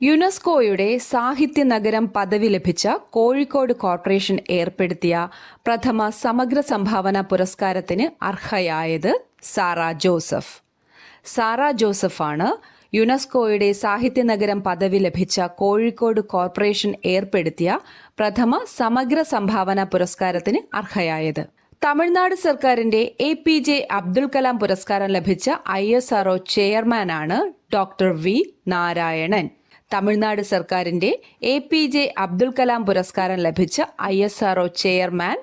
യുനെസ്കോയുടെ സാഹിത്യ നഗരം പദവി ലഭിച്ച കോഴിക്കോട് കോർപ്പറേഷൻ ഏർപ്പെടുത്തിയ പ്രഥമ സമഗ്ര സംഭാവന പുരസ്കാരത്തിന് അർഹയായത് സാറ ജോസഫ്. സാറ ജോസഫാണ് യുനെസ്കോയുടെ സാഹിത്യ നഗരം പദവി ലഭിച്ച കോഴിക്കോട് കോർപ്പറേഷൻ ഏർപ്പെടുത്തിയ പ്രഥമ സമഗ്ര സംഭാവന പുരസ്കാരത്തിന് അർഹയായത്. തമിഴ്നാട് സർക്കാരിന്റെ APJ അബ്ദുൽ കലാം പുരസ്കാരം ലഭിച്ച ISRO ചെയർമാനാണ് ഡോക്ടർ വി നാരായണൻ. തമിഴ്നാട് സർക്കാരിന്റെ APJ അബ്ദുൽ കലാം പുരസ്കാരം ലഭിച്ച ISRO chairman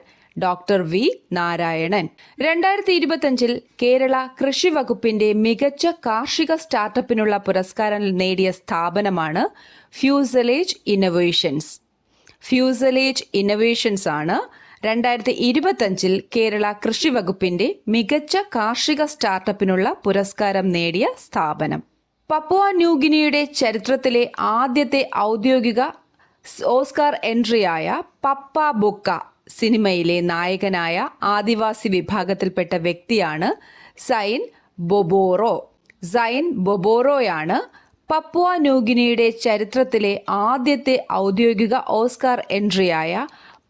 doctor V Narayanan. 2025 Kerala കൃഷി വകുപ്പിന്റെ മികച്ച കാർഷിക സ്റ്റാർട്ടപ്പിനുള്ള പുരസ്കാരം നേടിയ സ്ഥാപനമാണ് ഫ്യൂസലേജ് ഇന്നൊവേഷൻസ്. ഫ്യൂസലേജ് ഇന്നൊവേഷൻസ് ആണ് 2025 കേരള കൃഷി വകുപ്പിന്റെ മികച്ച കാർഷിക സ്റ്റാർട്ടപ്പിനുള്ള പുരസ്കാരം നേടിയ സ്ഥാപനം. പപ്പുവ ന്യൂഗിനിയുടെ ചരിത്രത്തിലെ ആദ്യത്തെ ഔദ്യോഗിക ഓസ്കാർ എൻട്രിയായ പപ്പ ബുക്ക സിനിമയിലെ നായകനായ ആദിവാസി വിഭാഗത്തിൽപ്പെട്ട വ്യക്തിയാണ് സൈൻ ബൊബോറോ. സൈൻ ബൊബോറോയാണ് പപ്പുവ ന്യൂഗിനിയുടെ ചരിത്രത്തിലെ ആദ്യത്തെ ഔദ്യോഗിക ഓസ്കാർ എൻട്രിയായ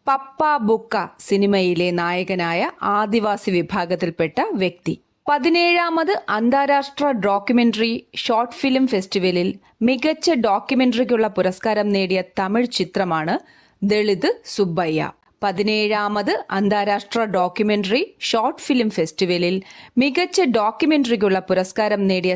പപ്പ ബുക്ക സിനിമയിലെ നായകനായ ആദിവാസി വിഭാഗത്തിൽപ്പെട്ട വ്യക്തി. 17ാമത് അന്താരാഷ്ട്ര ഡോക്യുമെന്ററി ഷോർട്ട് ഫിലിം ഫെസ്റ്റിവലിൽ മികച്ച ഡോക്യുമെന്ററിക്കുള്ള പുരസ്കാരം നേടിയ തമിഴ് ചിത്രമാണ് ദളിത് സുബ്ബയ്യ. 17ാമത് അന്താരാഷ്ട്ര ഡോക്യുമെന്ററി ഷോർട്ട് ഫിലിം ഫെസ്റ്റിവലിൽ മികച്ച ഡോക്യുമെന്ററിക്കുള്ള പുരസ്കാരം നേടിയ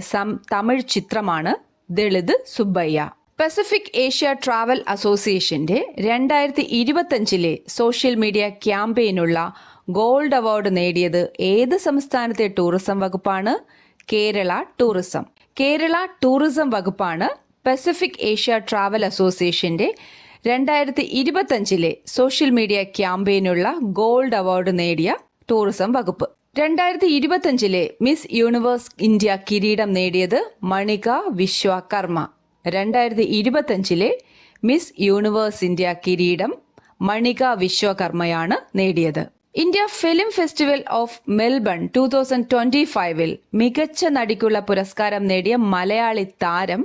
തമിഴ് ചിത്രമാണ് Dalit Subbaiah. Pacific Asia travel അസോസിയേഷന്റെ 2025 സോഷ്യൽ മീഡിയ ക്യാമ്പയിനുള്ള ഗോൾഡ് അവാർഡ് നേടിയത് ഏത് സംസ്ഥാനത്തെ ടൂറിസം വകുപ്പാണ്? കേരള ടൂറിസം. കേരള ടൂറിസം വകുപ്പാണ് പസഫിക് ഏഷ്യ ട്രാവൽ അസോസിയേഷന്റെ 2025 സോഷ്യൽ മീഡിയ ക്യാമ്പയിനുള്ള ഗോൾഡ് അവാർഡ് നേടിയ ടൂറിസം വകുപ്പ്. 2025 മിസ് യൂണിവേഴ്സ് ഇന്ത്യ കിരീടം നേടിയത് Manika Vishwakarma. 2025 miss universe India കിരീടം മണിക വിശ്വകർമ്മയാണ് നേടിയത്. India film festival of Melbourne 2025 മികച്ച നടിക്കുള്ള പുരസ്കാരം നേടിയ മലയാളി താരം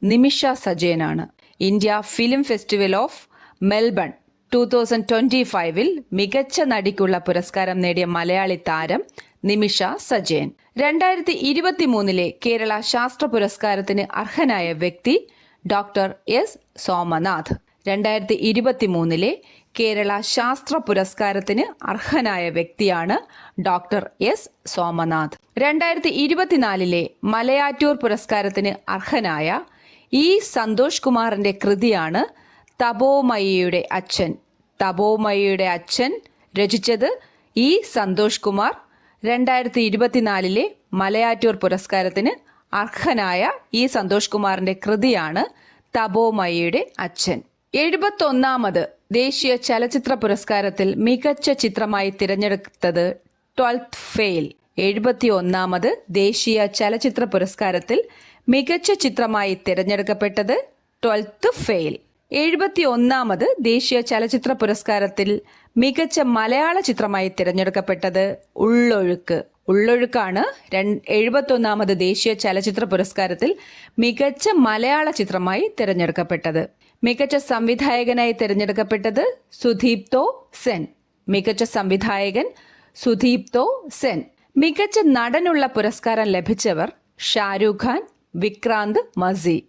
നിമിഷ സജയനാണ്. India film festival of Melbourne 2025 മികച്ച നടിക്കുള്ള പുരസ്കാരം നേടിയ മലയാളി താരം നിമിഷ സജയൻ. 2023 കേരള ശാസ്ത്ര പുരസ്കാരത്തിന് അർഹനായ വ്യക്തി ഡോക്ടർ S സോമനാഥ്. 2023 കേരള ശാസ്ത്ര പുരസ്കാരത്തിന് അർഹനായ വ്യക്തിയാണ് ഡോക്ടർ S സോമനാഥ്. 2024 മലയാറ്റൂർ പുരസ്കാരത്തിന് അർഹനായ E സന്തോഷ് കുമാറിന്റെ കൃതിയാണ് തപോമയിയുടെ അച്ഛൻ. തപോമയിയുടെ അച്ഛൻ രചിച്ചത് E സന്തോഷ് കുമാർ. 2024 മലയാറ്റൂർ പുരസ്കാരത്തിന് അർഹനായ E സന്തോഷ് കുമാറിന്റെ കൃതിയാണ് തപോമയിയുടെ അച്ഛൻ. 71ാമത് ദേശീയ ചലച്ചിത്ര പുരസ്കാരത്തിൽ മികച്ച ചിത്രമായി തിരഞ്ഞെടുത്തത് 12th ഫെയിൽ. 71ാമത് ദേശീയ ചലച്ചിത്ര പുരസ്കാരത്തിൽ മികച്ച ചിത്രമായി തിരഞ്ഞെടുക്കപ്പെട്ടത് 12th ഫെയിൽ. 71ാമത് ദേശീയ ചലച്ചിത്ര പുരസ്കാരത്തിൽ മികച്ച മലയാള ചിത്രമായി തിരഞ്ഞെടുക്കപ്പെട്ടത് ഉള്ളൊഴുക്ക്. ഉള്ളൊഴുക്കാണ് 71ാമത് ദേശീയ ചലച്ചിത്ര പുരസ്കാരത്തിൽ മികച്ച മലയാള ചിത്രമായി തിരഞ്ഞെടുക്കപ്പെട്ടത്. മികച്ച സംവിധായകനായി തിരഞ്ഞെടുക്കപ്പെട്ടത് സുദീപ്തോ സെൻ. മികച്ച സംവിധായകൻ സുദീപ്തോ സെൻ. മികച്ച നടനുള്ള പുരസ്കാരം ലഭിച്ചവർ ഷാരൂഖ് ഖാൻ, വിക്രാന്ത് മാസി.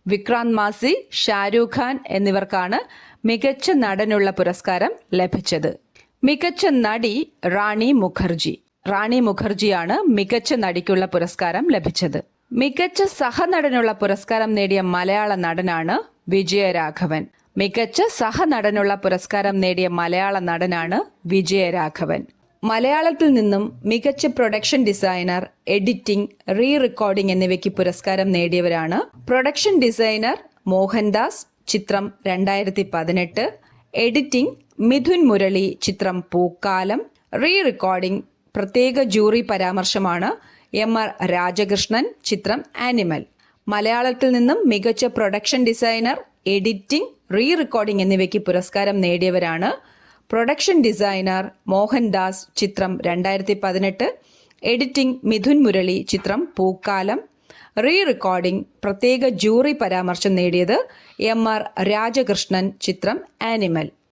വിക്രാന്ത് മാസി, ഷാരൂഖ് ഖാൻ എന്നിവർക്കാണ് മികച്ച നടനുള്ള പുരസ്കാരം ലഭിച്ചത്. മികച്ച നടി റാണി മുഖർജി. റാണി മുഖർജിയാണ് മികച്ച നടിക്കുള്ള പുരസ്കാരം ലഭിച്ചത്. മികച്ച സഹനടനുള്ള പുരസ്കാരം നേടിയ മലയാള നടനാണ് വിജയരാഘവൻ. മികച്ച സഹനടനുള്ള പുരസ്കാരം നേടിയ മലയാള നടനാണ് വിജയരാഘവൻ. മലയാളത്തിൽ നിന്നും മികച്ച production designer, editing, re recording എന്നിവയ്ക്ക് പുരസ്കാരം നേടിയവരാണ് പ്രൊഡക്ഷൻ ഡിസൈനർ മോഹൻദാസ്, ചിത്രം 2018, എഡിറ്റിംഗ് മിഥുൻ മുരളി, ചിത്രം പൂക്കാലം, റീ റെക്കോർഡിംഗ് പ്രത്യേക ജൂറി പരാമർശമാണ് MR രാജകൃഷ്ണൻ, ചിത്രം ആനിമൽ. മലയാളത്തിൽ നിന്നും മികച്ച production designer, editing, re recording എന്നിവയ്ക്ക് പുരസ്കാരം നേടിയവരാണ് പ്രൊഡക്ഷൻ ഡിസൈനർ മോഹൻദാസ്, ചിത്രം 2018, എഡിറ്റിംഗ് മിഥുൻ മുരളി, ചിത്രം പൂക്കാലം, റീ റെക്കോർഡിംഗ് പ്രത്യേക ജൂറി പരാമർശം നേടിയത് എം ആർ രാജകൃഷ്ണൻ ചിത്രം ആനിമൽ.